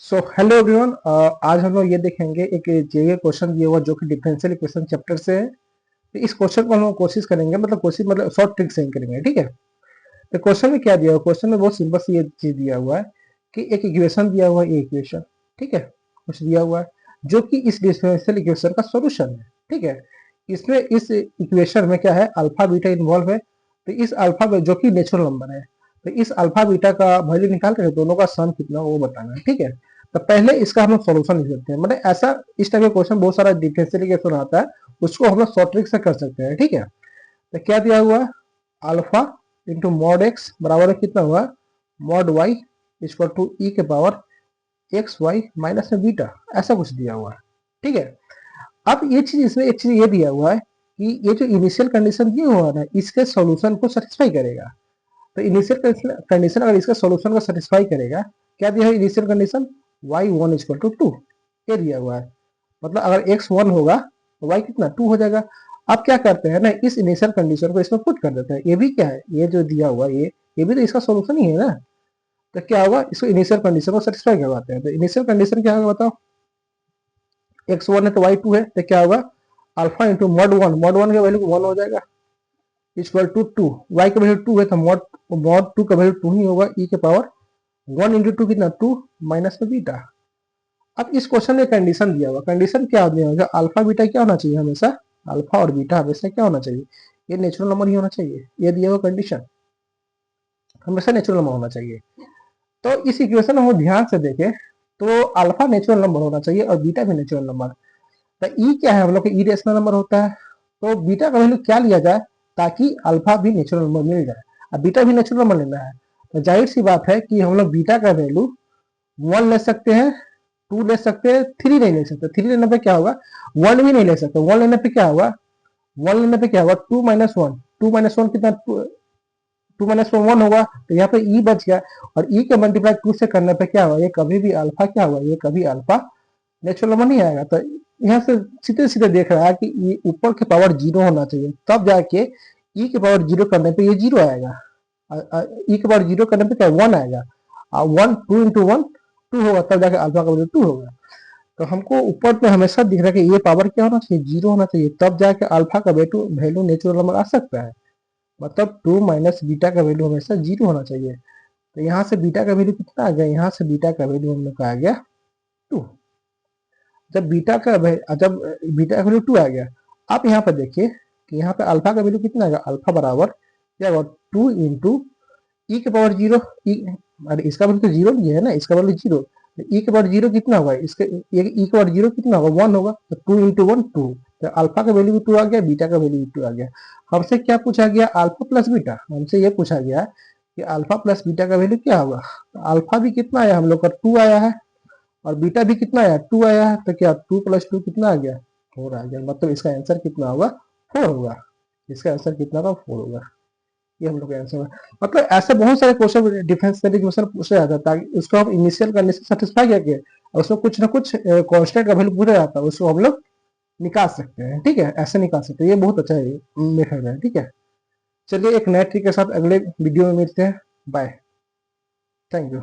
So hello everyone, आज हम लोग ये देखेंगे एक जेईई क्वेश्चन दिया हुआ जो कि डिफरेंशियल इक्वेशन चैप्टर से है। तो इस क्वेश्चन को हम लोग कोशिश करेंगे, मतलब कोशिश मतलब शॉर्ट ट्रिक से ही करेंगे, ठीक है। तो क्वेश्चन में क्या दिया हुआ, क्वेश्चन में बहुत सिंपल सी ये चीज दिया हुआ है कि एक इक्वेशन दिया हुआ है, ये इक्वेशन, ठीक है, कुछ दिया हुआ है जो कि इस डिफरेंशियल इक्वेशन का सोल्यूशन है, ठीक है। इसमें इस इक्वेशन में क्या है, अल्फा बीटा इन्वॉल्व है। तो इस अल्फा जो कि नेचुरल नंबर है, तो इस अल्फा बीटा का वैल्यू निकाल कर दोनों का सम कितना वो बताना है, ठीक है। तो पहले इसका हम लोग सोल्यूशन लिख सकते हैं, मतलब ऐसा इस टाइप का क्वेश्चन बहुत सारा डिफरेंशियल इक्वेशन आता है, उसको हम लोग शॉर्ट ट्रिक से कर सकते हैं, ठीक है। तो क्या दिया हुआ है, अल्फा इंटू मॉड एक्स बराबर है कितना हुआ, मॉड वाई इक्वल टू ई के पावर एक्स वाई माइनस में बीटा, ऐसा कुछ दिया हुआ है, ठीक है। अब ये चीज, इसमें एक चीज ये दिया हुआ है कि ये जो इनिशियल कंडीशन दिया हुआ है ना, इसके सॉल्यूशन को सेटिस्फाई करेगा। तो इनिशियल कंडीशन अगर इसका सॉल्यूशन को सेटिस्फाई करेगा, क्या दिया है initial condition, y one equal to two, ये दिया हुआ है। मतलब अगर एक्स वन होगा तो वाई कितना, टू हो जाएगा। अब क्या करते हैं ना, इस इनिशियल कंडीशन को इसमें पुट कर देते हैं। ये भी क्या है, ये जो दिया हुआ ये भी तो इसका सॉल्यूशन ही है ना। तो क्या होगा, इसको इनिशियल कंडीशन को सेटिस्फाई करवाते हैं। तो इनिशियल कंडीशन क्या होगा बताओ, एक्स वन है तो वाई टू है, तो क्या होगा, अल्फा इंटू मॉड वन का वैल्यू वन हो जाएगा इक्वल टू टू, वाई का वैल्यू टू है तो मॉड मॉड टू का वैल्यू टू ही होगा, ई के पावर वन इंटू टू कितना, टू माइनस में बीटा। अब इस क्वेश्चन में कंडीशन दिया हुआ, कंडीशन क्या दिया होगा, अल्फा बीटा क्या होना चाहिए हमेशा, अल्फा और बीटा हमेशा क्या होना चाहिए, ये नेचुरल नंबर ही होना चाहिए। ये दिया हुआ कंडीशन हमेशा नेचुरल नंबर होना चाहिए। तो इस इक्वेशन में हम ध्यान से देखें तो अल्फा नेचुरल नंबर होना चाहिए और बीटा भी नेचुरल नंबर। तो ई क्या है, हम लोग का ई रेशनल नंबर होता है। तो बीटा का वैल्यू क्या लिया जाए ताकि अल्फा भी नेचुरल नंबर मिल जाए, अब बीटा भी नेचुरल नंबर लेना है। तो जाहिर सी बात है कि हम लोग बीटा का वैल्यू वन ले सकते हैं, टू ले सकते हैं, थ्री नहीं ले सकते। थ्री लेने पे क्या होगा, वन भी नहीं ले सकते। वन लेने पे क्या होगा, वन लेने पे क्या होगा, two minus one, two minus one कितना, टू माइनस वन होगा। तो यहाँ पे ई बच गया, और ई के मल्टीप्लाई टू से करने पे क्या हुआ, ये कभी भी अल्फा क्या हुआ, ये कभी अल्फा नेचुरल नंबर नहीं आएगा। तो यहाँ से सीधे सीधे देख रहा है कि ये ऊपर के पावर जीरो होना चाहिए, तब जाके ई के पावर जीरो करने पे ये जीरो आएगा। ई के पावर जीरो करने पे क्या वन आएगा, one two into one two होगा, तब जाके अल्फा का वैल्यू टू होगा। तो हमको ऊपर पे हमेशा दिख रहा है कि ये पावर क्या होना चाहिए, जीरो होना चाहिए, तब जाके अल्फा का वैल्यू नेचुरल नंबर आ सकता है। मतलब टू माइनस बीटा का वैल्यू हमेशा जीरो होना चाहिए। तो यहाँ से बीटा का वैल्यू कितना आ गया, यहाँ से बीटा का वैल्यू हम लोग का आ गया टू। जब जब बीटा का वैल्यू टू आ गया, आप यहाँ पर देखिए कि यहाँ पे अल्फा का वैल्यू कितना आएगा, अल्फा बराबर क्या होगा, टू इंटू ई के पावर जीरो। ई, अरे इसका वैल्यू तो जीरो नहीं है ना, इसका वैल्यू जीरो। ई के पावर जीरो कितना होगा, इसके ई के पावर जीरो कितना होगा, वन होगा। तो टू इंटू वन टू, तो अल्फा का वैल्यू भी टू आ गया, बीटा का वैल्यू भी टू आ गया। हमसे क्या पूछा गया, अल्फा प्लस बीटा। हमसे ये पूछा गया कि अल्फा प्लस बीटा का वैल्यू क्या होगा। अल्फा भी कितना आया हम लोग का, टू आया है, और बीटा भी कितना आया, टू आया है। तो क्या टू प्लस टू कितना आ गया, फोर आ गया। मतलब इसका आंसर कितना होगा, फोर होगा। इसका आंसर कितना होगा, फोर होगा। ये हम लोग का आंसर है। मतलब ऐसे बहुत सारे क्वेश्चन डिफेंस के क्वेश्चन पूछा जाता है, ताकि उसको हम इनिशियल कंडीशन सेटिस्फाई करके और उसमें कुछ ना कुछ कांस्टेंट का वैल्यू पूछा जाता है, उसको हम लोग निकाल सकते हैं, ठीक है, ऐसे निकाल सकते हैं। ये बहुत अच्छा मेथड है, ठीक है। चलिए एक नए ट्रिक के साथ अगले वीडियो में मिलते हैं। Bye, thank you.